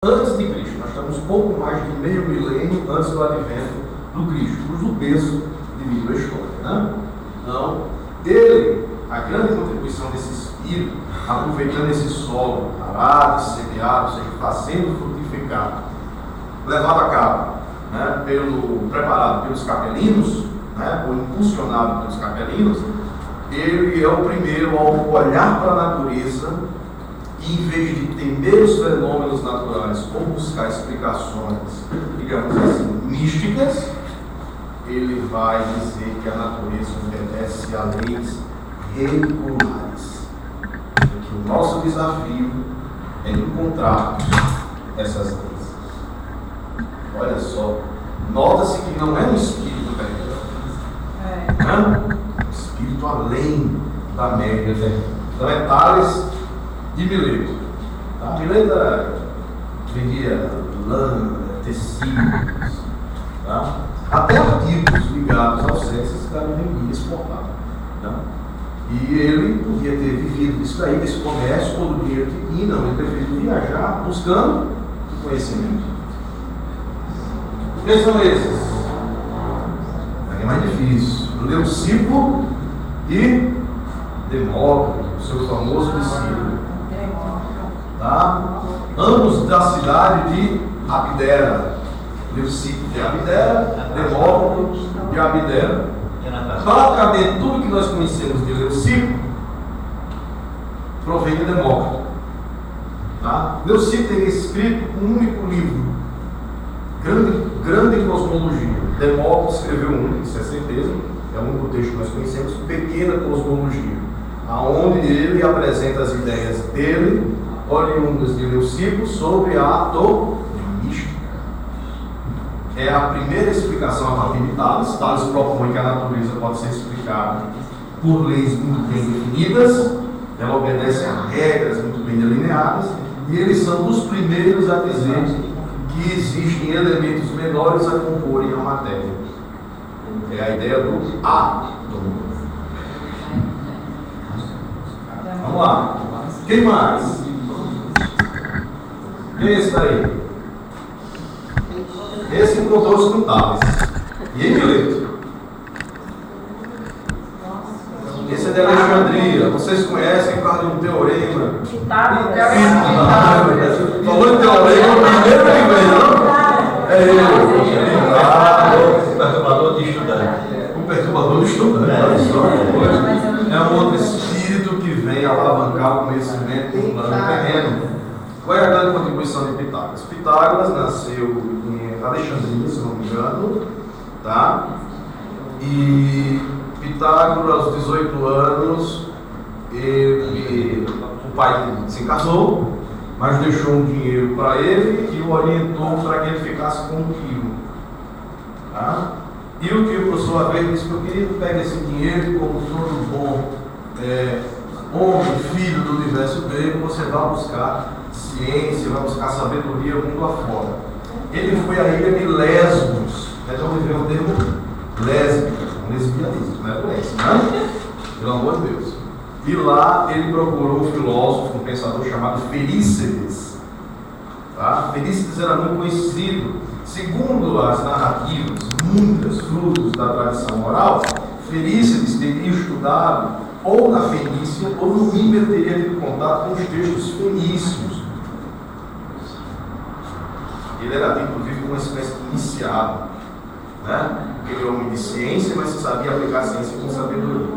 antes de Cristo. Nós estamos pouco mais de meio milênio antes do advento do Cristo, cujo berço divide a história, né? Então, a grande contribuição desse Espírito, aproveitando esse solo arado, semeado, ou seja, fazendo frutificar, levado a cabo, né, preparado pelos capelinos, né, ou impulsionado pelos capelinos, ele é o primeiro ao olhar para a natureza e, em vez de temer os fenômenos naturais ou buscar explicações, digamos assim, místicas, ele vai dizer que a natureza obedece a leis regulares. E que o nosso desafio é encontrar essas leis. Olha só, nota-se que não é um espírito terreno, um espírito além da média terrena. Então é Tales de Mileto. Tá? Mileto vendia lã, tecidos, tá? Até artigos ligados ao sexo, esse cara vendia e exportava. Tá? E ele podia ter vivido disso daí, desse comércio, todo o dinheiro que tinha, não, ele preferiu viajar buscando conhecimento. Quem são esses? É mais difícil. Leucipo e Demócrito, seu famoso discípulo. Tá? Ambos da cidade de Abdera. Leucipo de Abdera, Demócrito de Abdera. Praticamente tudo que nós conhecemos de Leucipo provém de Demócrito. Tá? Leucipo tem escrito um único livro, grande cosmologia. Demócrito escreveu um, isso é certeza, é o único texto que nós conhecemos, pequena cosmologia, aonde ele apresenta as ideias dele, oriundas de Leucipo, sobre a atomística. É a primeira explicação a partir de Tales. Tales propõe que a natureza pode ser explicada por leis muito bem definidas, ela obedece a regras muito bem delineadas, e eles são dos primeiros a dizer que existem elementos menores a comporem a matéria. É a ideia do átomo. Vamos lá. Quem mais? Quem é esse daí? Esse encontrou-se com Tales. E em Mileto. Esse é de Alexandria. Vocês conhecem por causa de um teorema. Falou em teorema, o primeiro que vem, não? É ele. O perturbador de estudante. O perturbador de estudante. É um outro espírito que vem alavancar o conhecimento no plano terreno. Qual é a grande contribuição de Pitágoras? Pitágoras nasceu em Alexandria, se não me engano, tá? E Pitágoras, aos 18 anos, o pai se casou, mas deixou um dinheiro para ele e o orientou para que ele ficasse com o tio. Tá? E o tio, por sua vez, disse que eu queria que pegue esse dinheiro, como todo bom homem, filho do universo grego, você vai buscar ciência, vai buscar sabedoria mundo afora. Ele foi à ilha de Lesbos, já ouviu o termo lésbica, lesbianismo, não é doença, né? Pelo amor de Deus. E lá ele procurou um filósofo, um pensador chamado Ferícedes. Tá? Ferícedes era muito conhecido. Segundo as narrativas, muitas frutos da tradição oral, Ferícedes teria estudado ou na Fenícia, ou no mínimo ele teria tido contato com os textos fenícios. Ele era, inclusive, uma espécie de iniciado, né? Porque ele era homem de ciência, mas sabia aplicar a ciência com sabedoria.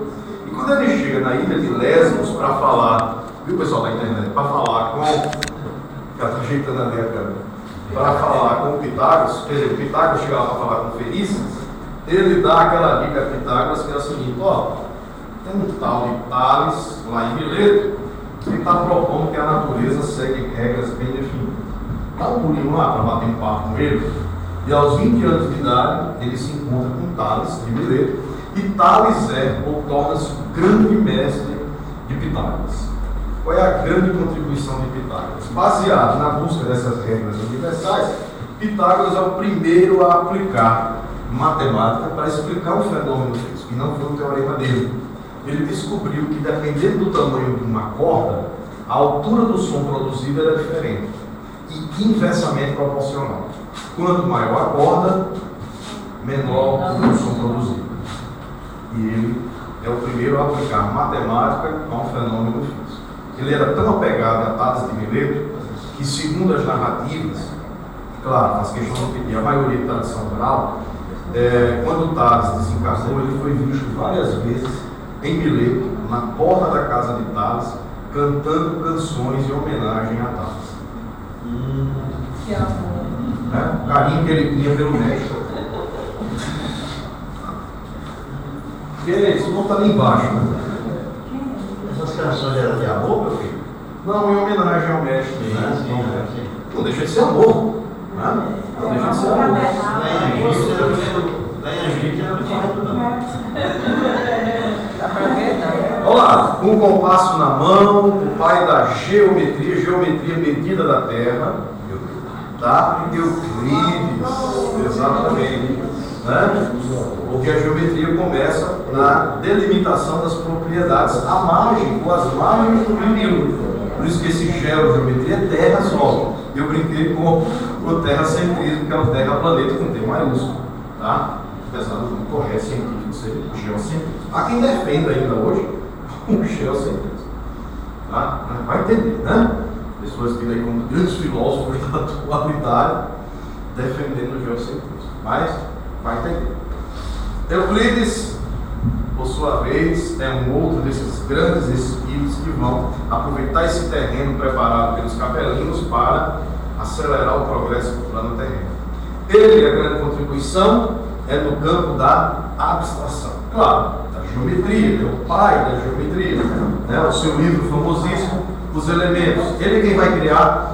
E quando ele chega na ilha de Lesbos para falar, viu o pessoal da internet, para falar com, já está ajeitando ali a câmera, para falar com o Pitágoras, quer dizer, o Pitágoras chega lá para falar com o Ferícedes, ele dá aquela dica a Pitágoras que é a seguinte: ó, tem um tal de Tales, lá em Mileto, que está propondo que a natureza segue regras bem definidas. Dá um pulinho lá para bater um papo com ele, e aos 20 anos de idade, ele se encontra com Tales de Mileto, e Tales ou torna-se o grande mestre de Pitágoras. Qual é a grande contribuição de Pitágoras? Baseado na busca dessas regras universais, Pitágoras é o primeiro a aplicar matemática para explicar um fenômeno físico, que não foi um teorema dele. Ele descobriu que, dependendo do tamanho de uma corda, a altura do som produzido era diferente. e inversamente proporcional. Quanto maior a corda, menor o som produzido. E ele é o primeiro a aplicar matemática a um fenômeno físico. Ele era tão apegado a Tales de Mileto que, segundo as narrativas, claro, as questões que a maioria da tradição oral, quando Tales desencarnou, ele foi visto várias vezes em Mileto, na porta da casa de Tales, cantando canções em homenagem a Tales. Que amor. O carinho que ele tinha pelo mestre. Porque isso não está ali embaixo. Né? Essas canções eram de amor, meu filho? Não, em homenagem ao mestre. Sim, Né? sim. Não deixa de ser amor. Né? Não deixa de ser amor. Lá em Egito era muito correto, não. Dá pra ver, não? Olha lá, um compasso na mão, o pai da geometria medida da Terra, tá? Euclides, exatamente. Né? Porque a geometria começa na delimitação das propriedades à margem, ou às margens do rio Nilo. Por isso que esse geometria é terra-sol. Eu brinquei com o terracentrismo, que é o terra-planeta com T maiúsculo. Tá? Apesar do correto científico ser geocentrismo. Há quem defenda ainda hoje o geocentrismo. Tá? Vai entender, né? Pessoas que daí como grandes filósofos da atualidade defendendo o geocentrismo. Mas vai entender. Euclides, por sua vez, é um outro desses grandes espíritos que vão aproveitar esse terreno preparado pelos capelinos para acelerar o progresso do plano terreno. Ele, a grande contribuição, é no campo da abstração. Claro, da geometria, ele é o pai da geometria. Né? O seu livro famosíssimo, Os Elementos. Ele é quem vai criar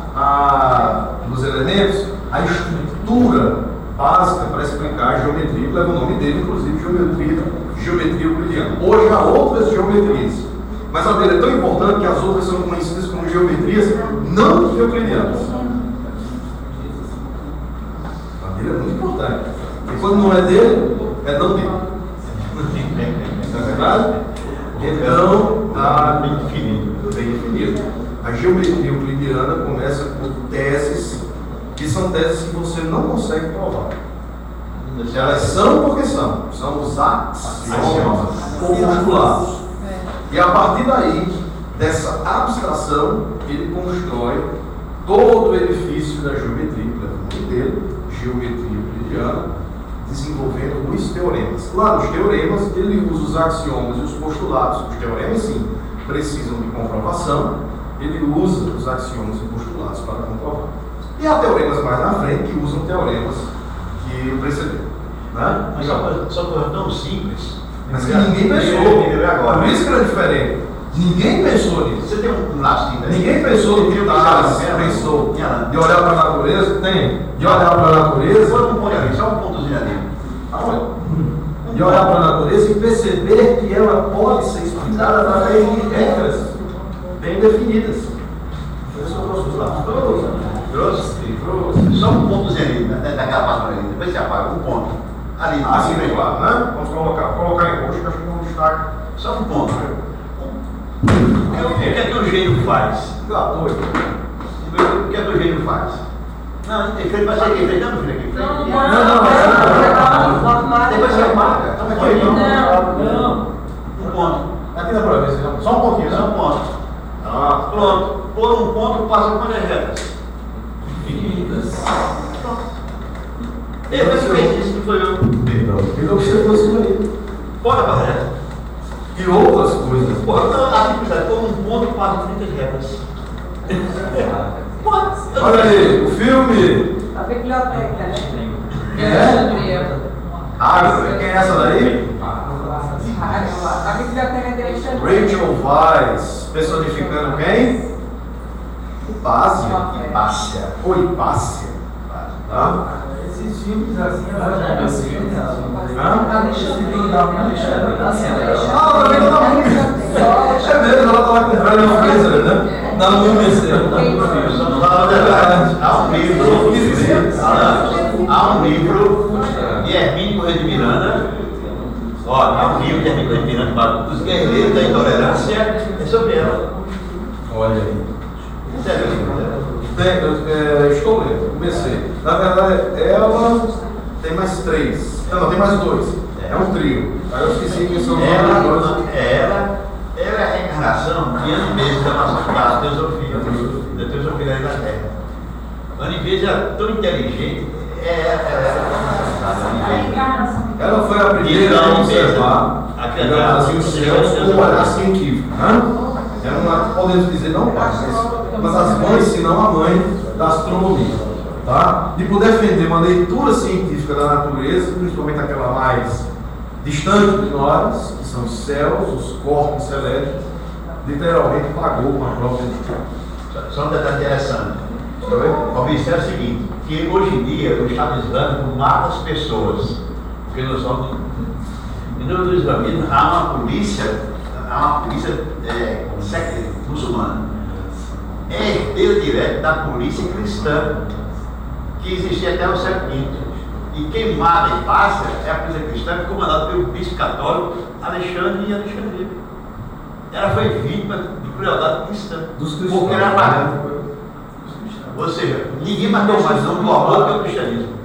nos elementos a estrutura básica para explicar a geometria, que leva o nome dele, inclusive geometria euclidiana. Hoje há outras geometrias, mas a dele é tão importante que as outras são conhecidas como geometrias não euclidianas. A dele é muito importante. E quando não é dele, é não dele. Não é verdade? Então, bem definido. A geometria euclidiana começa com teses que são teses que você não consegue provar. Elas são porque são os axiomas ou postulados. E a partir daí, dessa abstração, ele constrói todo o edifício da geometria, que é o nome dele, geometria euclidiana, desenvolvendo os teoremas. Claro, os teoremas, ele usa os axiomas e os postulados. Os teoremas, sim, precisam de comprovação. Ele usa os axiomas e postulados para comprovar. E há teoremas mais na frente que usam teoremas que precederam. Né? Mas só coisa tão simples. Mas que ninguém pensou. Por isso que era diferente. Ninguém pensou nisso. Você tem um lacinho, né? Ninguém pensou no que o Tales pensou. De olhar para a natureza, tem. De olhar para a natureza. Só um pontozinho ali. De olhar para a natureza e perceber que ela pode ser explicada através de regras bem definidas. Eu só trouxe os lados. Trouxe. Só um pontozinho ali, daquela página ali. Depois você apaga um ponto. Ali. Assim bem claro, né? Vamos colocar em roxo, que acho que não destaque. Só um ponto. O que é que o gênio faz? O que é que o gênio faz? Não, ele vai ser aqui, filho aqui. Não. Depois você apaga. Não. Um ponto. Aqui dá para ver, só um pouquinho, Só um ponto. Pronto. Por um ponto passa quantas retas? Infinitas. Ele fez isso, não foi eu. Ele observou isso aí. Bora para reta. E outras coisas. Por um ponto passa 30 retas. Olha aí, o filme. A biblioteca, né? Quem é essa daí? A biblioteca de Alexandria. Rachel Weisz, personificando quem? Hipácia. Ou Hipácia. Tá? Esses filmes assim, Alexandria. Também não tá muito. É mesmo, ela tá lá com o velho Fraser, né? Na múmia. Há um livro de Hermínio Corrêa de Miranda. Há um livro de Hermínio Corrêa de Miranda para os guerreiros da intolerância. É sobre ela. Olha aí. Sério? Estou lendo, comecei. Na verdade, ela tem mais 3. Não, tem mais 2. É um trio. Aí eu esqueci quem são os dois. Ela é a reencarnação de Anibês da teosofia da Inglaterra. Anibês era tão inteligente, ela foi a primeira a observar, digamos assim, os céus com um olhar científico. É uma, podemos dizer, não pai, mas as mães, se não a mãe da astronomia. Tá? E por defender uma leitura científica da natureza, principalmente aquela mais distante de nós, que são os céus, os corpos celestes, literalmente pagou com a própria vida. Só um detalhe interessante. Observe o seguinte, que hoje em dia o Estado Islâmico mata as pessoas, porque nós somos. No islamismo há uma polícia muçulmana. É herdeira direta da polícia cristã, que existia até o século V. E quem mata e passa é a polícia cristã, comandada pelo bispo católico Alexandre e Alexandria. Ela foi vítima de crueldade cristã, porque era pagã. Ou seja, ninguém matou mais não do amor que o cristianismo.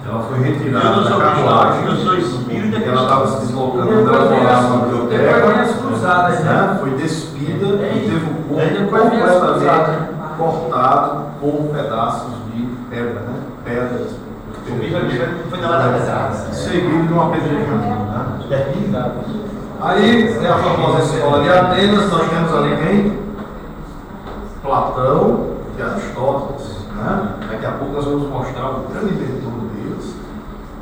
Ela foi retirada da carruagem. Eu sou espírita. Ela estava se deslocando, ela morava na biblioteca, cruzadas, né? foi despida e teve o corpo completamente cortado por pedaços de pedra, né? Pedras. O bispo foi na hora da seguido de um apedrejamento, né? Aí é a famosa escola de Atenas, nós temos ali quem? Platão e Aristóteles, né? Daqui a pouco nós vamos mostrar o grande inventor deles,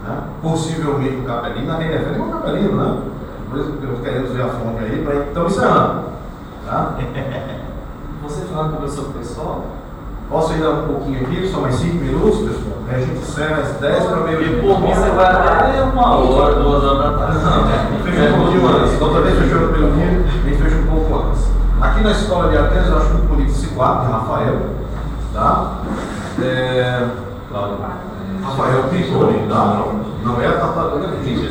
né? Possivelmente o Capelino, na quem defende o Capelino, né? Por isso que queremos ver a fonte aí, para então encerrando. Tá? Você fala com o professor pessoal? Posso ir um pouquinho aqui, só mais 5 minutos, pessoal? A gente encerra às 10 para meio-dia. Por mim, você vai até 1 hora, 2 horas da tarde. Não, fecha um pouquinho antes. Da outra vez fechou no meio-dia, a gente fecha um pouco antes. Aqui na escola de Atenas, eu acho muito bonito esse quadro de Rafael. Tá? Rafael pintor, tá? Não é a tartaruga ninja.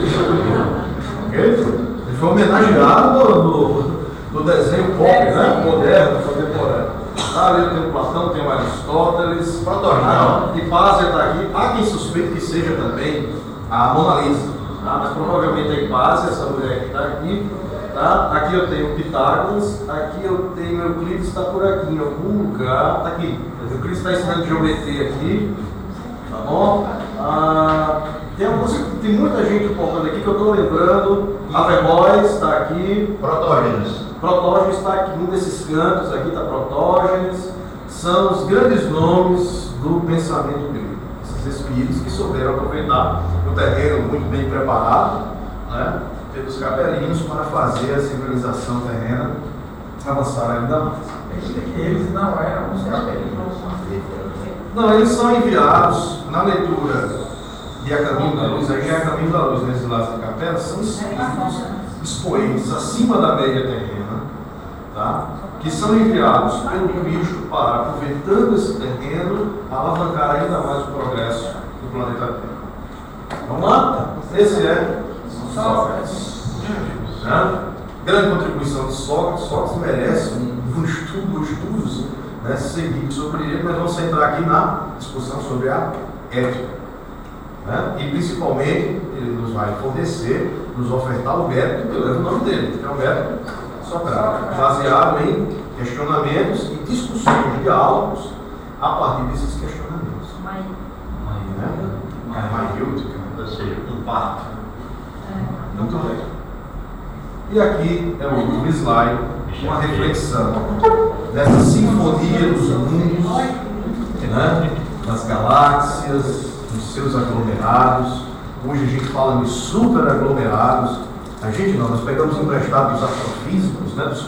Ok? Ele foi homenageado no desenho pop, né? Moderno, contemporâneo. Ali tem o Platão, tem o Aristóteles, Protógenes. Hipásia está aqui. Há quem suspeite que seja também a Mona Lisa, tá? Mas provavelmente a Hipásia, essa mulher que está aqui. Tá? Aqui eu tenho Pitágoras, aqui eu tenho Euclides, está por aqui em algum lugar. Está aqui. Euclides está ensinando geometria aqui. Tá bom? Tem muita gente importante aqui que eu estou lembrando. Averroes está aqui. Protógenes está aqui, um desses cantos aqui está Protógenes. São os grandes nomes do pensamento grego. Esses espíritos que souberam aproveitar o terreno muito bem preparado, né, pelos capelinos para fazer a civilização terrena avançar ainda mais. Eles não eram os capelinos. Não, eles são enviados na leitura de A Caminho da Luz. Aqui é A Caminho da Luz, nesses lados da capela, são espíritos expoentes acima da média terrena, tá? Que são enviados pelo Cristo para, aproveitando esse terreno, alavancar ainda mais o progresso do planeta Terra. Vamos lá? Esse é Sócrates. Né? Grande contribuição de Sócrates. Sócrates merece um estudos, né, seguidos sobre ele, mas vamos centrar aqui na discussão sobre a ética. Né? E principalmente ele nos vai fornecer, nos ofertar o método que leva o nome dele, que é o método Socrático, baseado em questionamentos e discussões, diálogos a partir desses questionamentos. Maiútica, ou seja, um parto. Muito bem. E aqui é o último slide, uma reflexão dessa sinfonia dos mundos, né? Das galáxias, dos seus aglomerados. Hoje a gente fala de super aglomerados. A gente não, nós pegamos emprestado dos astrofísicos, né? dos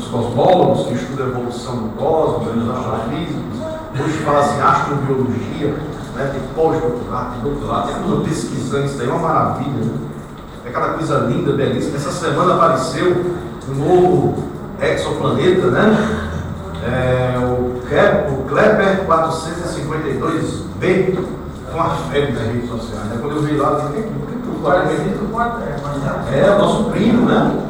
cosmólogos que estudam a evolução do cosmos, dos astrofísicos. Hoje fala assim, astrobiologia, né? Tem pós-doutorado, tem doutorado, tem tudo pesquisando, isso daí é uma maravilha, né? É cada coisa linda, belíssima. Essa semana apareceu um novo exoplaneta, né? O Kepler 452b, com a febre nas redes sociais. Né? Quando eu vi lá, eu disse, por que o Parecido com a Terra, mas é o nosso primo, né?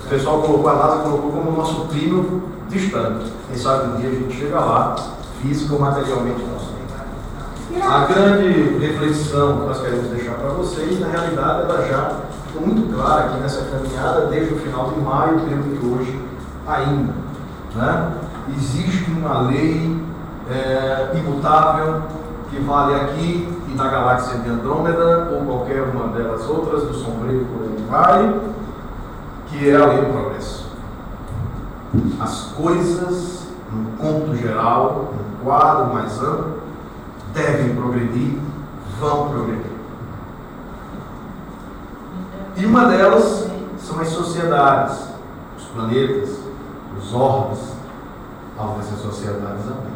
O pessoal colocou, a NASA colocou como nosso primo distante. Quem sabe um dia a gente chega lá, física ou materialmente possível. A grande reflexão que nós queremos deixar para vocês, na realidade, ela já ficou muito clara aqui nessa caminhada desde o final de maio, pelo que hoje ainda. Né? Existe uma lei imutável que vale aqui e na galáxia de Andrômeda, ou qualquer uma delas outras, do sombrio por onde vai, que é a lei do progresso. As coisas, num conto geral, num quadro mais amplo, devem progredir, vão progredir. E uma delas são as sociedades, os planetas, os orbes, ao dessas sociedades também.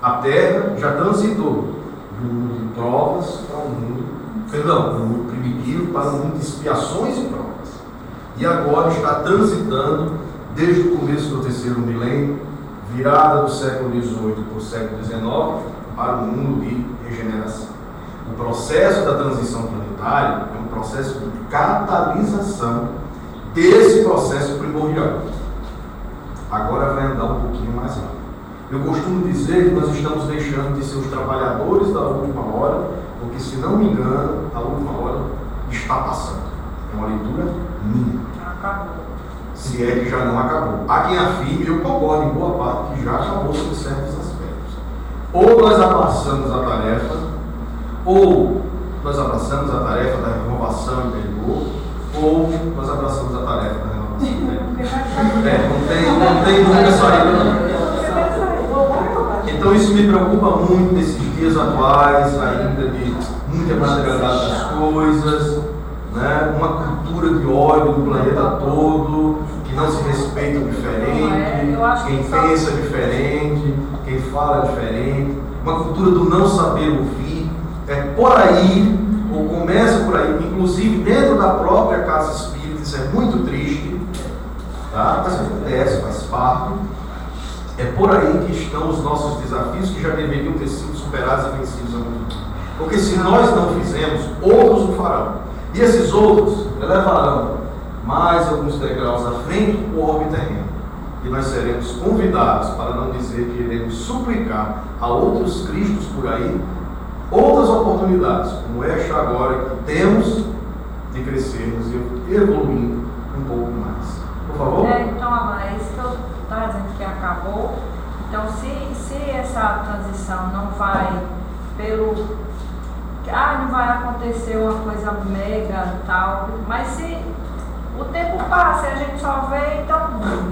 A Terra já transitou do mundo de provas para um mundo, do mundo primitivo para um mundo de expiações e provas. E agora está transitando, desde o começo do terceiro milênio, virada do século XVIII para o século XIX, para um mundo de regeneração. O processo da transição planetária é um processo de catalisação desse processo primordial. Agora vai andar um pouquinho mais rápido. Eu costumo dizer que nós estamos deixando de ser os trabalhadores da última hora, porque, se não me engano, a última hora está passando. É uma leitura minha. Acabou. Se é que já não acabou. Há quem afirme, eu concordo em boa parte, que já acabou sob certos aspectos. Ou nós abraçamos a tarefa, ou nós abraçamos a tarefa da renovação interior, ou nós abraçamos a tarefa da renovação interior. Não tem nunca saída. Então isso me preocupa muito nesses dias atuais, ainda de muita materialidade das coisas, né? Uma cultura de ódio do planeta todo, que não se respeita o diferente, quem pensa diferente, quem fala diferente, uma cultura do não saber ouvir. É por aí, ou começa por aí, inclusive dentro da própria casa espírita. Isso é muito triste, tá? Mas acontece, faz parte. É por aí que estão os nossos desafios, que já deveriam ter sido superados e vencidos há muito tempo. Porque se nós não fizermos, outros o farão. E esses outros elevarão mais alguns degraus à frente do orbe terreno. E nós seremos convidados, para não dizer que iremos suplicar a outros Cristos por aí, outras oportunidades, como esta agora que temos de crescermos e evoluindo um pouco mais. Por favor? Então, Alan, é isso que eu estava dizendo, que acabou. Então, se essa transição não vai não vai acontecer uma coisa mega tal, mas se o tempo passa e a gente só vê, então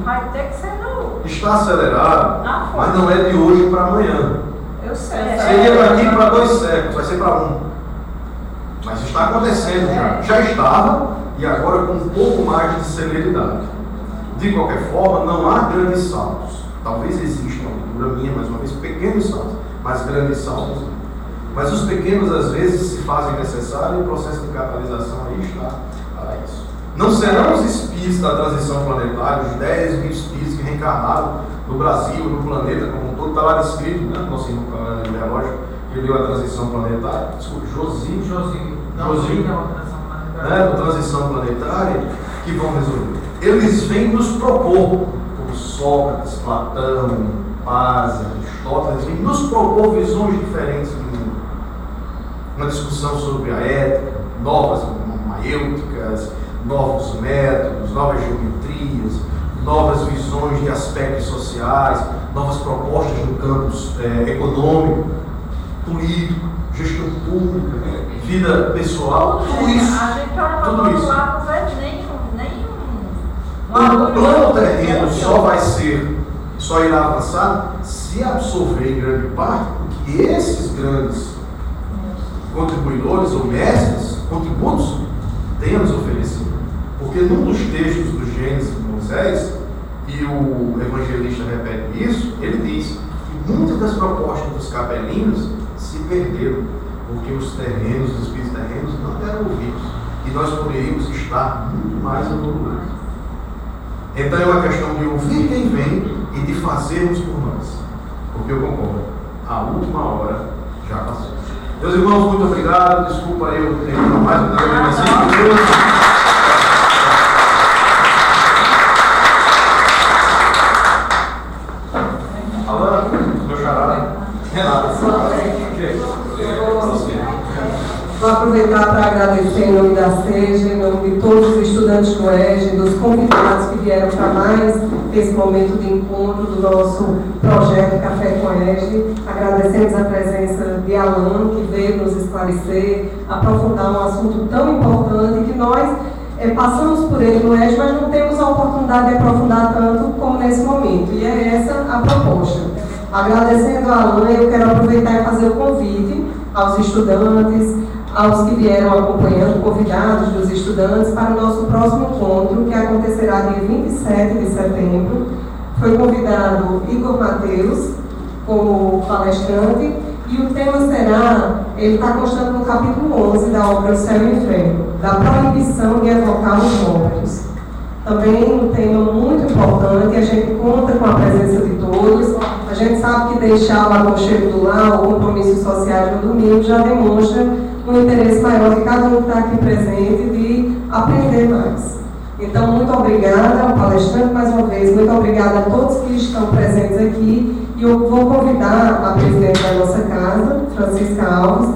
vai ter que ser no... Está acelerado, mas não é de hoje para amanhã. Eu sei. Seria daqui para 2 séculos, vai ser para 1. Mas está acontecendo já. Já estava, e agora com um pouco mais de celeridade. De qualquer forma, não há grandes saltos. Talvez exista uma leitura minha, mais uma vez, pequenos saltos, mas grandes saltos não. Mas os pequenos, às vezes, se fazem necessário, e o processo de catalisação aí está para isso. Não serão os espíritos da transição planetária, os 10 mil espíritos que reencarnaram no Brasil, no planeta como um todo. Está lá descrito, né? Nosso irmão Relógio, que leu a transição planetária. Desculpa, Josinho, né? Da transição planetária, que vão resolver. Eles vêm nos propor, como Sócrates, Platão, Paz, Aristóteles, vêm nos propor visões diferentes do mundo. Uma discussão sobre a ética, novas maêuticas, novos métodos, novas geometrias, novas visões de aspectos sociais, novas propostas no campo econômico, político, gestão pública, vida pessoal, tudo isso. A gente olha para tudo o isso. lado, não vê nenhum. O plano terreno só irá avançar se absorver em grande parte o que esses grandes contribuidores ou mestres, contributos, têm a nos oferecer. Porque num dos textos do Gênesis de Moisés, e o evangelista repete isso, ele diz que muitas das propostas dos capelinos se perderam, porque os espíritos terrenos não deram ouvidos, e nós poderíamos estar muito mais evoluídos. Então é uma questão de ouvir quem vem e de fazermos por nós. Porque eu concordo, a última hora já passou. Meus irmãos, muito obrigado. Desculpa eu ter mais um tempo, mas 5 minutos. Alan, meu xará. Vou aproveitar para agradecer em nome da SEJA, em nome de todos os estudantes do EJA, dos convidados que vieram para mais esse momento de encontro do nosso projeto Café com EJA. Agradecemos a presença de Alan, que veio nos esclarecer, aprofundar um assunto tão importante que nós passamos por ele no EJA, mas não temos a oportunidade de aprofundar tanto como nesse momento. E é essa a proposta. Agradecendo a Alan, eu quero aproveitar e fazer o convite aos estudantes, aos que vieram acompanhando, convidados dos estudantes, para o nosso próximo encontro, que acontecerá dia 27 de setembro. Foi convidado Igor Mateus como palestrante, e o tema será, ele está constando no capítulo 11 da obra O Céu e o Inferno, da proibição de evocar os mortos. Também um tema muito importante, a gente conta com a presença de todos. A gente sabe que deixar o aconchego do lar, o compromisso social no domingo, já demonstra um interesse maior de cada um que está aqui presente de aprender mais. Então, muito obrigada ao palestrante mais uma vez, muito obrigada a todos que estão presentes aqui. E eu vou convidar a presidente da nossa casa, Francisca Alves,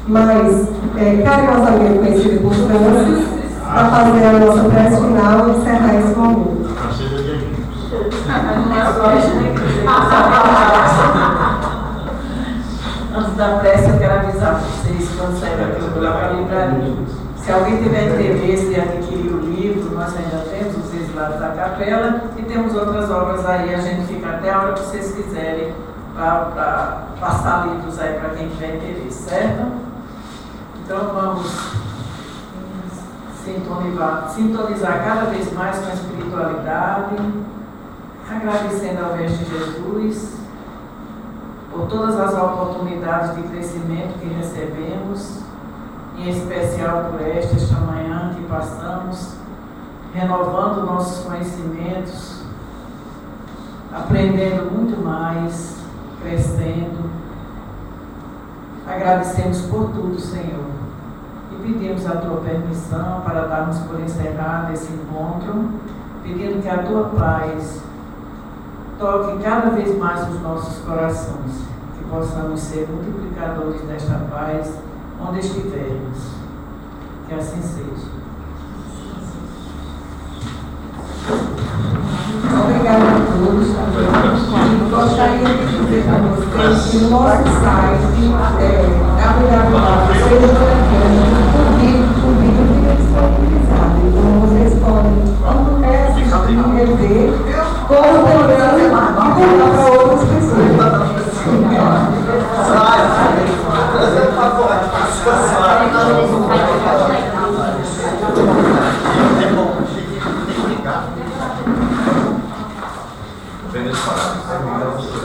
mas carinhosamente conhecida por Francis, para fazer a nossa prece final e encerrar esse momento. Antes da prece, eu quero avisar vocês, quando sair daqui, eu vou lá para a livraria. Se alguém tiver interesse de adquirir o livro, nós ainda temos os exilados da capela e temos outras obras aí, a gente fica até a hora que vocês quiserem para passar livros aí para quem tiver interesse, certo? Então vamos sintonizar cada vez mais com a espiritualidade, agradecendo ao Mestre Jesus por todas as oportunidades de crescimento que recebemos, em especial por esta manhã que passamos, renovando nossos conhecimentos, aprendendo muito mais, crescendo. Agradecemos por tudo, Senhor, e pedimos a Tua permissão para darmos por encerrado esse encontro, pedindo que a Tua paz toque cada vez mais os nossos corações, que possamos ser multiplicadores desta paz onde estivermos. Que assim seja. Obrigada a todos. Gostaria de dizer para vocês que no nosso site, o vídeo fica disponibilizado. Então vocês podem, quando quer assistir, rever, como também contar para outras pessoas. Apenas parar.